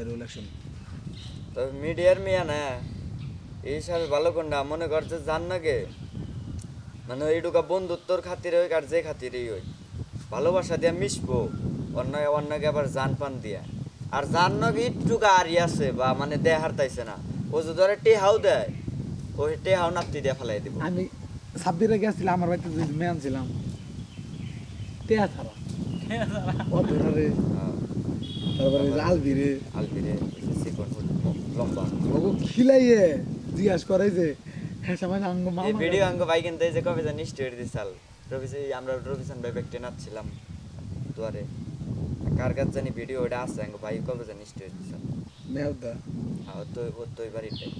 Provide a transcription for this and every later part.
election তবে মিডিয়ার মিয়া না এই হিসাবে ভালো কোনটা মনে করছে জান নাকি মানে এইটুকা বন্ধুত্বর খাতিরে হোক আর যে খাতিরেই হোক ভালোবাসা দিয়া মিশবো অন্যকে আবার জান পান দিয়া আর জান নাকি একটুকা আরি আছে বা মানে দেয় হারতাইছে না ও যদি ধরে টেহাও দেয় ওই টেহাও নাপতি দিয়া ফেলাই দিব আমি সাব্বিরে গেছিলাম আমার বাড়িতে দুই মেয়ে আনছিলাম টেয়া ছাড়া অধরে তারপরে আলবিরে চিকন লম্বা ওগো খিলাইয়ে জিজ্ঞাসা করে যে হ্যাঁ সময় আঙ্গ মা এই ভিডিও আঙ্গ ভাই কিন্তু এই যে কবে জানি স্টোরি দিছাল আমরা রবিশন ভাই ব্যাকটে নাচছিলাম দুয়ারে কার কাছে জানি ভিডিও ওটা আছে আঙ্গ ভাই কবে জানি স্টোরি দিছাল মেহদা হ্যাঁ তো ও তো এবার এটাই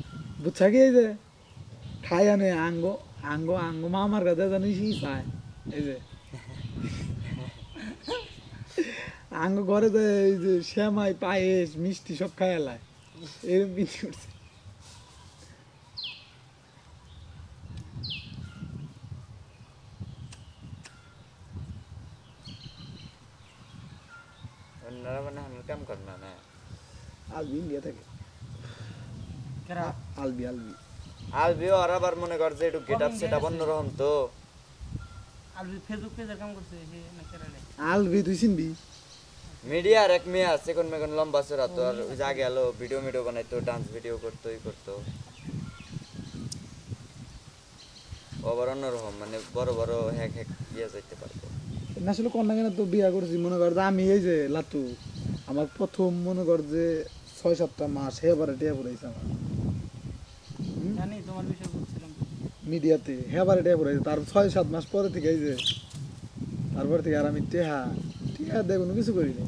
বুঝছা কি এই যে খাই আনে আঙ্গ আঙ্গ আঙ্গ মামার কাছে জানিস চায় এই যে আঙ্গ ঘরে যে এই যে শ্যামাই পায়েস মিষ্টি সব খাই এলায় এরকম বিক্রি করছে অন্যরা মানে আমার কাম কর না না আলবি ইন্ডিয়া থেকে আলবি আলবি আলবিও আর আবার মনে কর যে একটু গেট আপ সেটা অন্যরকম তো আলবি ফেসবুক পেজের কাম করছে সে না কেরালে আলবি তুই চিনবি মিডিয়ার এক মেয়ে আছে কোন মেয়ে লম্বা চড়া তো আর ওই যে আগে আলো ভিডিও বানাইতো ডান্স ভিডিও করতো করতো আবার অন্যরকম মানে বড় বড় হ্যাক ইয়ে যাইতে পারতো আসলে কন্যা কেন তো বিয়া করছি মনে কর যে আমি এই যে লাতু আমার প্রথম মনে কর যে ৬-৭টা মাস হেবারে টিয়া পড়াইছে আমার জানি তোমার বিষয় বলছিলাম মিডিয়াতে হেবারে টিয়া পড়াইছে তার ৬-৭ মাস পরে থেকে এই যে তারপর থেকে আর আমি টিয়া দিয়ে কোনো কিছু করি না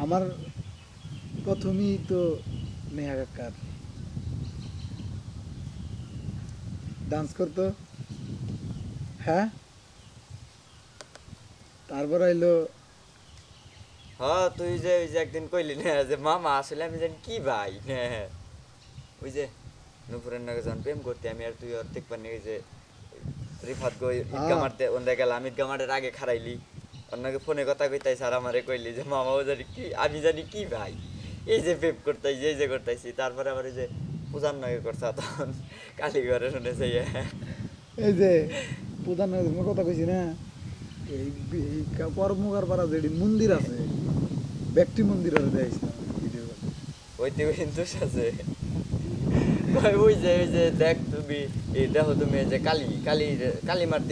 আমার প্রথমেই তো নেহা কাকার ডান্স করতো হ্যাঁ তারপর আইলো হ্যাঁ তুই যে ওই যে একদিন কইলি না যে মামা আসলে আমি জানি কি ভাই না ওই যে নুপুরের নাকি যখন প্রেম করতে আমি আর তুই আর দেখবার নাকি যে রিফাত গো ঈদগা মারতে ওন্দা গেলাম ঈদগা মাঠের আগে খারাইলি অন্যকে ফোনে কথা কইতাই স্যার আমারে কইলি যে মামাও জানি কি আমি জানি কি ভাই এই যে প্রেম করতাইছি এই যে করতাইছি তারপরে আবার এই যে পূজার নগে করছা তখন কালীঘরে শুনেছে এই যে প্রধান কথা কইছি না এই কর্মকার পাড়া যে মন্দির আছে ব্যক্তি মন্দির আছে দেখাইছিলাম ভিডিও ওইতে কিন্তু আছে ওই যে দেখ তুমি এই দেখো তুমি যে কালী মার